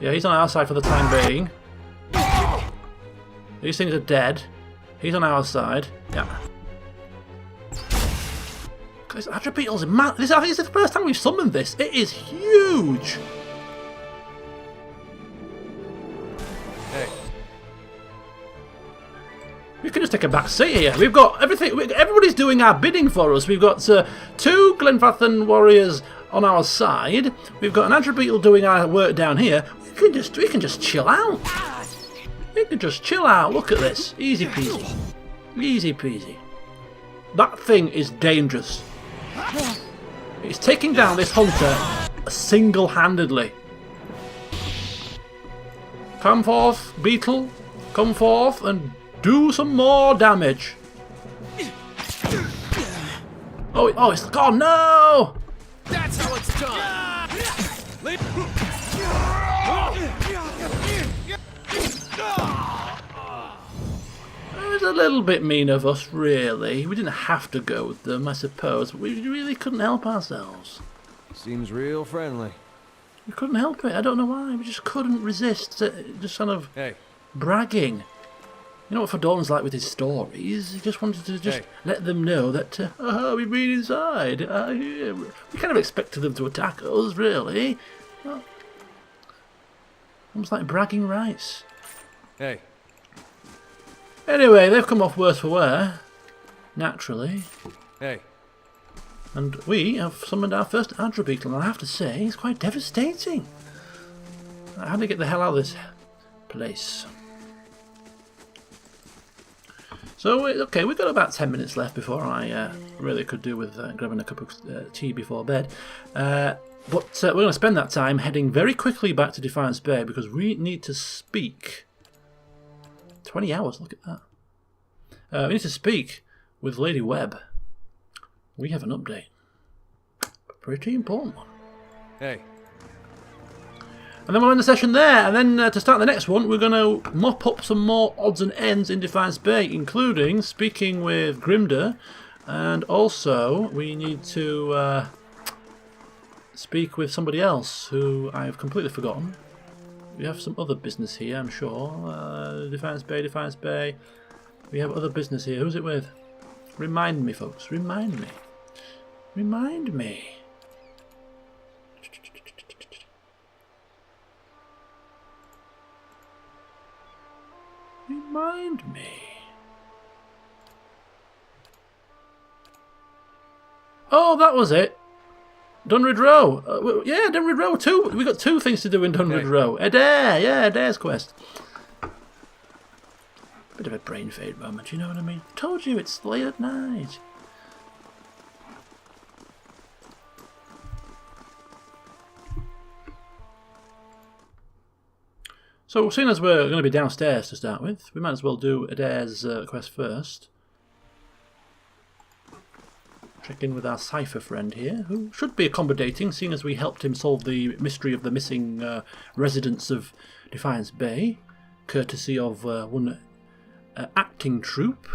Yeah, he's on our side for the time being. These things are dead. He's on our side. Yeah. Guys, Adra-beetles are mad. I think it's the first time we've summoned this. It is huge. Hey. We can just take a back seat here. We've got everything. Everybody's doing our bidding for us. We've got 2 Glenfathan warriors on our side. We've got an Adra doing our work down here. We can just chill out. We can just chill out. Look at this. Easy peasy. Easy peasy. That thing is dangerous. It's taking down this hunter single-handedly. Come forth, beetle. Come forth and do some more damage. Oh, it's gone. No! That's how it's done! It was a little bit mean of us, really. We didn't have to go with them, I suppose, but we really couldn't help ourselves. Seems real friendly. We couldn't help it. I don't know why. We just couldn't resist just kind of bragging. You know what Fedoran's like with his stories? He just wanted to let them know that, we've been inside. We kind of expected them to attack us, really. Well, almost like bragging rights. Hey. Anyway, they've come off worse for wear. Naturally. Hey. And we have summoned our first Adra beetle, and I have to say, it's quite devastating. I had to get the hell out of this place. So, okay, we've got about 10 minutes left before I really could do with grabbing a cup of tea before bed. But we're going to spend that time heading very quickly back to Defiance Bay because we need to speak. 20 hours, look at that. We need to speak with Lady Webb. We have an update. A pretty important one. Hey. And then we'll end the session there, and then to start the next one, we're going to mop up some more odds and ends in Defiance Bay, including speaking with Grimder, and also we need to speak with somebody else who I've completely forgotten. We have some other business here, I'm sure. Defiance Bay. We have other business here. Who's it with? Remind me, folks. Remind me. Remind me. Remind me. Oh, that was it. Dunrid Row. Yeah, Dunrid Row. We got 2 things to do in Dunrid Row. Adair. Yeah, Adair's quest. Bit of a brain fade moment, you know what I mean? Told you it's late at night. So, seeing as we're going to be downstairs to start with, we might as well do Adair's quest first. Check in with our Cipher friend here, who should be accommodating, seeing as we helped him solve the mystery of the missing residents of Defiance Bay, courtesy of one acting troupe.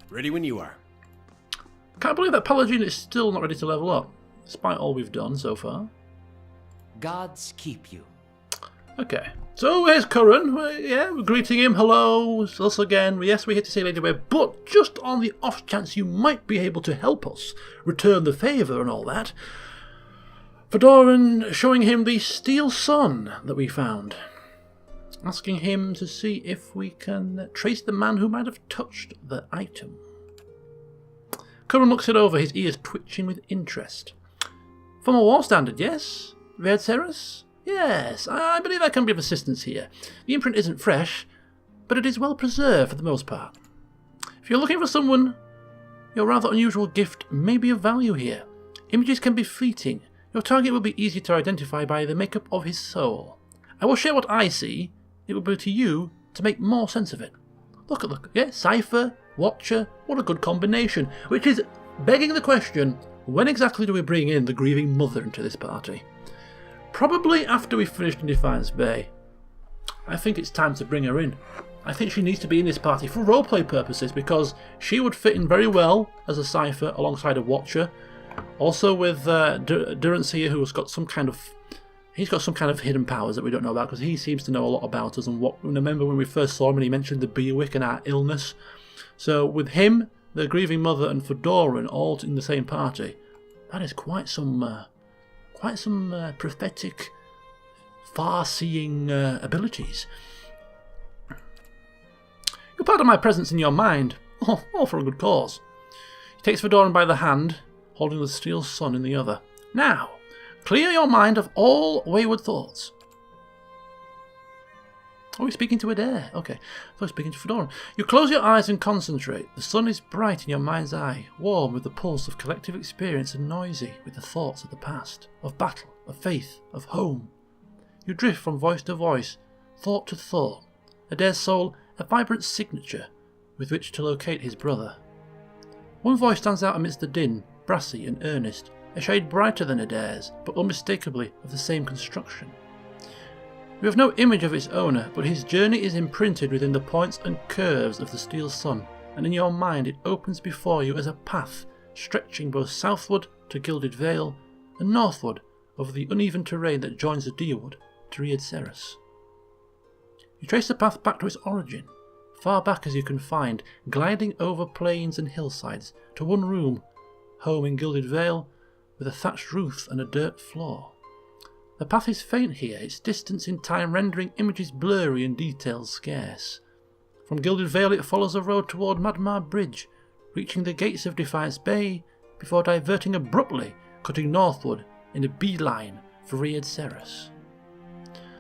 Ready when you are. Can't believe that Paladin is still not ready to level up, despite all we've done so far. Gods keep you. Okay, so here's Curran. We're greeting him. Hello, it's us again. Yes, we're here to see Lady Webb, but just on the off chance you might be able to help us return the favour and all that, Fedoran showing him the steel sun that we found, asking him to see if we can trace the man who might have touched the item. Curran looks it over, his ears twitching with interest. From a war standard, yes? Verceris? Yes, I believe I can be of assistance here. The imprint isn't fresh, but it is well preserved for the most part. If you're looking for someone, your rather unusual gift may be of value here. Images can be fleeting. Your target will be easy to identify by the makeup of his soul. I will share what I see. It will be to you to make more sense of it. Look, yeah, Cipher, Watcher, what a good combination. Which is begging the question, when exactly do we bring in the grieving mother into this party? Probably after we've finished in Defiance Bay. I think it's time to bring her in. I think she needs to be in this party for roleplay purposes because she would fit in very well as a Cipher alongside a Watcher. Also with Durance here, who's got some kind of... He's got some kind of hidden powers that we don't know about because he seems to know a lot about us. And remember when we first saw him and he mentioned the Beerwick and our illness. So with him, the Grieving Mother and Fedoran all in the same party, that is quite some prophetic, far-seeing abilities. You pardon my presence in your mind. All for a good cause. He takes Fedoran by the hand, holding the steel sun in the other. Now, clear your mind of all wayward thoughts. Oh, he's speaking to Adair. Okay, I thought he was speaking to Fedoran. You close your eyes and concentrate. The sun is bright in your mind's eye, warm with the pulse of collective experience and noisy with the thoughts of the past, of battle, of faith, of home. You drift from voice to voice, thought to thought. Adair's soul, a vibrant signature with which to locate his brother. One voice stands out amidst the din, brassy and earnest, a shade brighter than Adair's, but unmistakably of the same construction. You have no image of its owner, but his journey is imprinted within the points and curves of the steel sun, and in your mind it opens before you as a path, stretching both southward to Gilded Vale, and northward over the uneven terrain that joins the Deerwood to Riad Serras. You trace the path back to its origin, far back as you can find, gliding over plains and hillsides, to one room, home in Gilded Vale, with a thatched roof and a dirt floor. The path is faint here, its distance in time rendering images blurry and details scarce. From Gilded Vale it follows a road toward Madmar Bridge, reaching the gates of Defiance Bay, before diverting abruptly, cutting northward in a beeline for Riad Serras.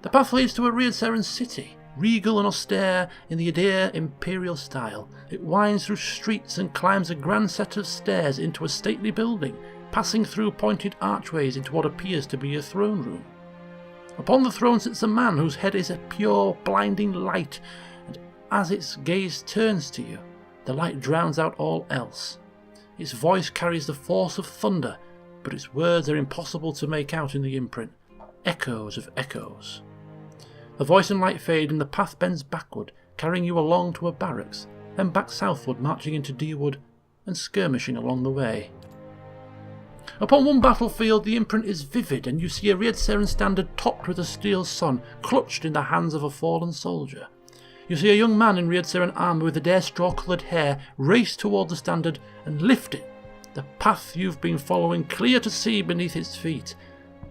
The path leads to a Riad Serran city, regal and austere in the Adair imperial style. It winds through streets and climbs a grand set of stairs into a stately building, passing through pointed archways into what appears to be a throne room. Upon the throne sits a man whose head is a pure, blinding light, and as its gaze turns to you, the light drowns out all else. Its voice carries the force of thunder, but its words are impossible to make out in the imprint. Echoes of echoes. The voice and light fade and the path bends backward, carrying you along to a barracks, then back southward, marching into Deerwood and skirmishing along the way. Upon one battlefield the imprint is vivid, and you see a Riad Serran standard topped with a steel sun, clutched in the hands of a fallen soldier. You see a young man in Riad Serran armour with Adair straw-coloured hair race toward the standard and lift it, the path you've been following clear to see beneath its feet,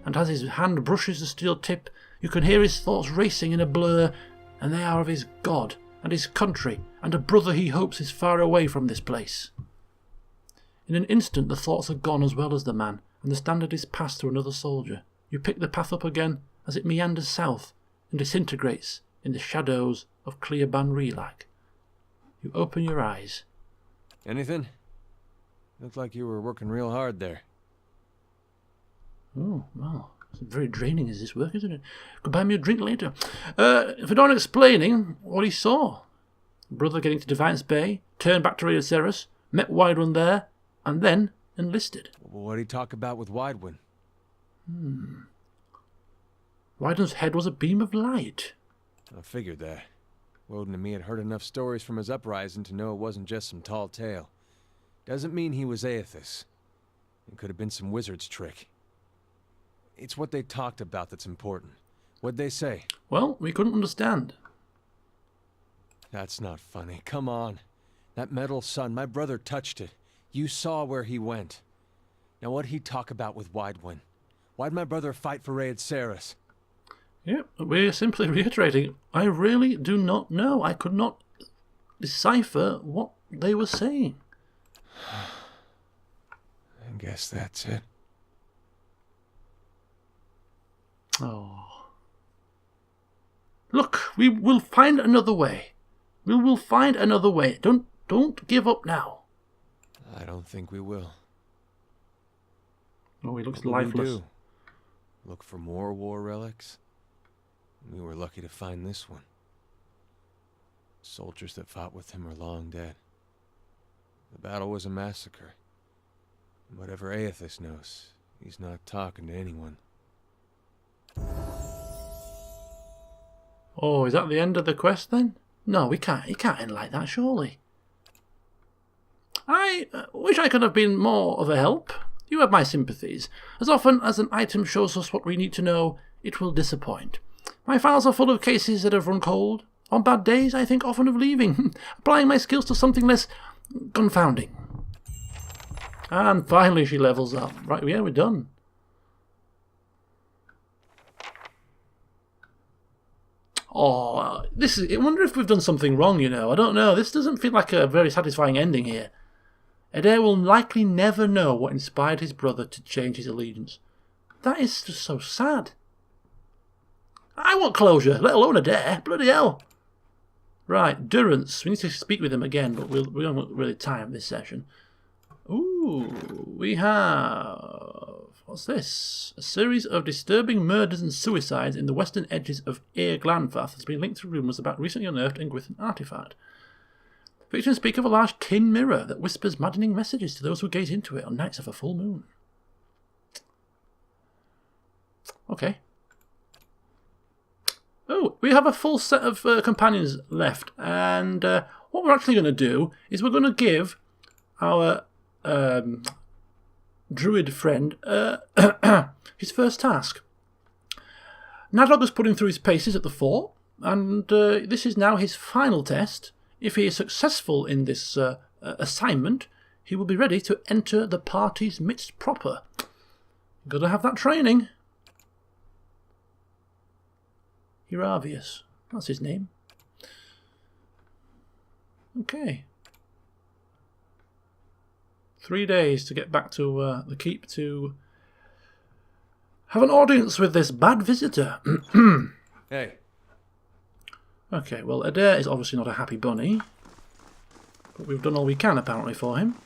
and as his hand brushes the steel tip, you can hear his thoughts racing in a blur, and they are of his God and his country and a brother he hopes is far away from this place. In an instant the thoughts are gone as well as the man, and the standard is passed to another soldier. You pick the path up again as it meanders south and disintegrates in the shadows of Cliaban Rilag. You open your eyes. Anything? Looked like you were working real hard there. Oh, well, it's very draining is this work, isn't it? Could buy me a drink later. Fedoran explaining what he saw. Brother getting to Defiance Bay, turned back to Riad Serras, met Widewin there, and then enlisted. What'd he talk about with Widewin? Widewin's head was a beam of light. I figured that. Woden and me had heard enough stories from his uprising to know it wasn't just some tall tale. Doesn't mean he was Aethys. It could have been some wizard's trick. It's what they talked about that's important. What'd they say? Well, we couldn't understand. That's not funny. Come on. That metal sun, my brother touched it. You saw where he went. Now what'd he talk about with Widewin? Why'd my brother fight for Riad Serras? Yep, we're simply reiterating. I really do not know. I could not decipher what they were saying. I guess that's it. Oh. Look, we will find another way. We will find another way. Don't give up now. I don't think we will. Oh, he looks What will lifeless. we do? Look for more war relics? We were lucky to find this one. Soldiers that fought with him are long dead. The battle was a massacre. Whatever Aethys knows, he's not talking to anyone. Oh, is that the end of the quest then? No, it can't end like that, surely. I wish I could have been more of a help. You have my sympathies. As often as an item shows us what we need to know, it will disappoint. My files are full of cases that have run cold. On bad days, I think often of leaving, applying my skills to something less confounding. And finally she levels up. Right, yeah, we're done. Oh, this is. I wonder if we've done something wrong, you know. I don't know. This doesn't feel like a very satisfying ending here. Adair will likely never know what inspired his brother to change his allegiance. That is just so sad. I want closure, let alone Adair. Bloody hell. Right, Durance. We need to speak with him again, but we don't really time this session. Ooh, we have... What's this? A series of disturbing murders and suicides in the western edges of Eir Glanfath has been linked to rumours about recently unearthed Engwithan artifact. Victims speak of a large tin mirror that whispers maddening messages to those who gaze into it on nights of a full moon. Okay. Oh, we have a full set of companions left, and what we're actually going to do is we're going to give our druid friend his first task. Nadog has put him through his paces at the fort, and this is now his final test. If he is successful in this assignment, he will be ready to enter the party's midst proper. Got to have that training. Hiravius, that's his name. Okay. 3 days to get back to the keep to have an audience with this bad visitor. Hey. Okay, well, Adair is obviously not a happy bunny, but we've done all we can apparently for him.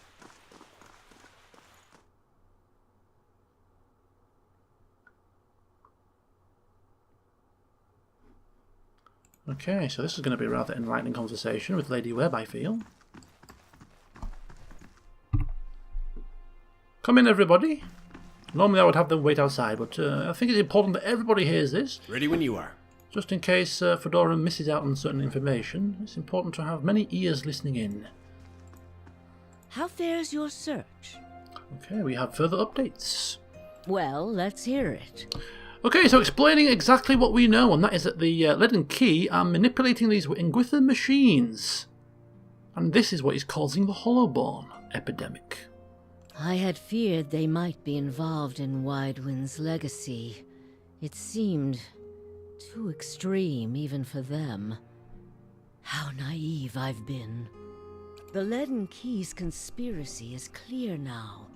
Okay, so this is going to be a rather enlightening conversation with Lady Webb, I feel. Come in, everybody. Normally I would have them wait outside, but I think it's important that everybody hears this. Ready when you are. Just in case Fedora misses out on certain information, it's important to have many ears listening in. How fares your search? Okay, we have further updates. Well, let's hear it. Okay, so explaining exactly what we know, and that is that the Leaden Key are manipulating these Engwithan machines. And this is what is causing the Hollowborn epidemic. I had feared they might be involved in Widewind's legacy. It seemed too extreme even for them. How naive I've been. The Leaden Key's conspiracy is clear now.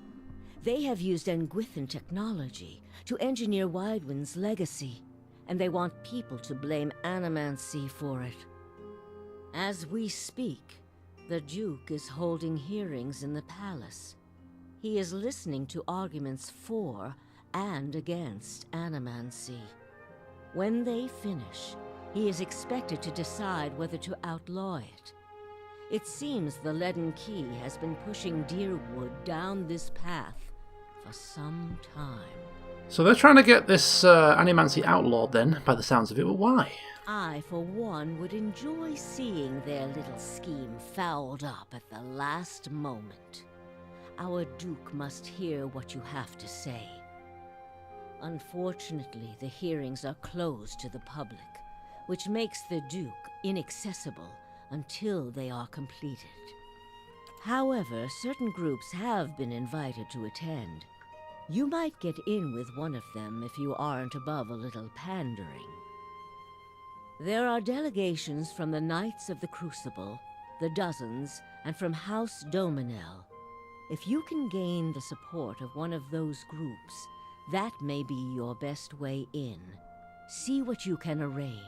They have used Engwithan technology to engineer Widewind's legacy, and they want people to blame Animancy for it. As we speak, the Duke is holding hearings in the palace. He is listening to arguments for and against Animancy. When they finish, he is expected to decide whether to outlaw it. It seems the Leaden Key has been pushing Deerwood down this path for some time. So they're trying to get this Animancy outlawed then, by the sounds of it, but why? I, for one, would enjoy seeing their little scheme fouled up at the last moment. Our Duke must hear what you have to say. Unfortunately, the hearings are closed to the public, which makes the Duke inaccessible until they are completed. However, certain groups have been invited to attend. You might get in with one of them if you aren't above a little pandering. There are delegations from the Knights of the Crucible, the Dozens, and from House Dominel. If you can gain the support of one of those groups, that may be your best way in. See what you can arrange.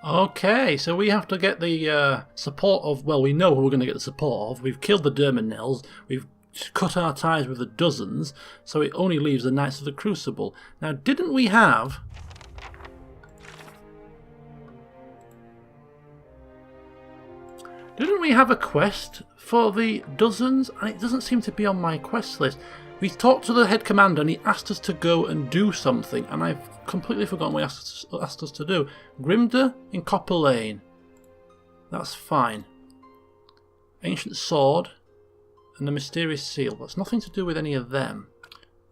Okay, so we have to get the support of... Well, we know who we're going to get the support of. We've killed the Derminels. We've cut our ties with the Dozens, so it only leaves the Knights of the Crucible. Now, didn't we have... Didn't we have a quest for the Dozens? And it doesn't seem to be on my quest list. We talked to the head commander and he asked us to go and do something, and I've completely forgotten what he asked us to do. Grimda in Copper Lane. That's fine. Ancient Sword and the Mysterious Seal. That's nothing to do with any of them.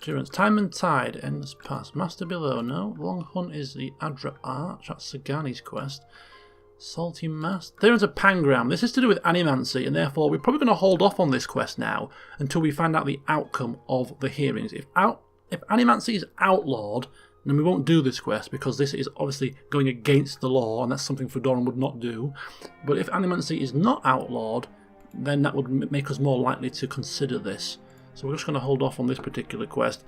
Durance. Time and Tide. Endless Pass. Master Below. No. Long Hunt is the Adra Arch. That's Sagani's quest. Salty Mast. There's a Pangram. This is to do with Animancy, and therefore we're probably going to hold off on this quest now until we find out the outcome of the hearings. If Animancy is outlawed, And we won't do this quest because this is obviously going against the law, and that's something Fedoran would not do. But if animancy is not outlawed, then that would make us more likely to consider this. So we're just going to hold off on this particular quest.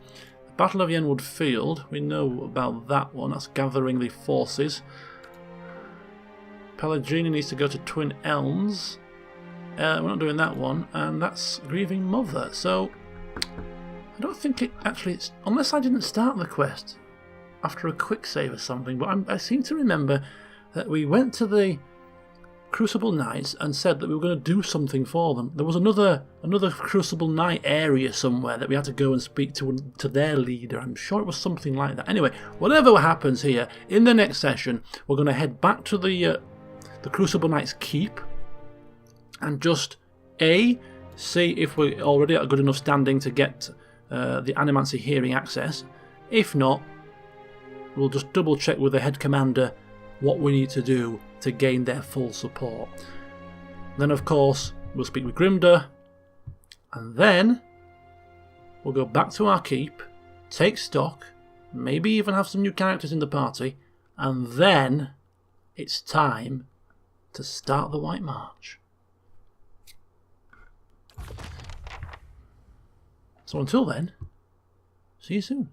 The Battle of Yenwood Field, we know about that one. That's gathering the forces. Pellegrini needs to go to Twin Elms. We're not doing that one, and that's Grieving Mother. So I don't think it actually, unless I didn't start the quest after a quick save or something, but I seem to remember that we went to the Crucible Knights and said that we were going to do something for them. There was another Crucible Knight area somewhere that we had to go and speak to their leader. I'm sure it was something like that. Anyway, whatever happens here, in the next session, we're going to head back to the Crucible Knights Keep and just see if we're already at a good enough standing to get the Animancy hearing access. If not, we'll just double check with the head commander what we need to do to gain their full support. Then of course we'll speak with Grimda, and then we'll go back to our keep, take stock, maybe even have some new characters in the party, and then it's time to start the White March. So until then, see you soon.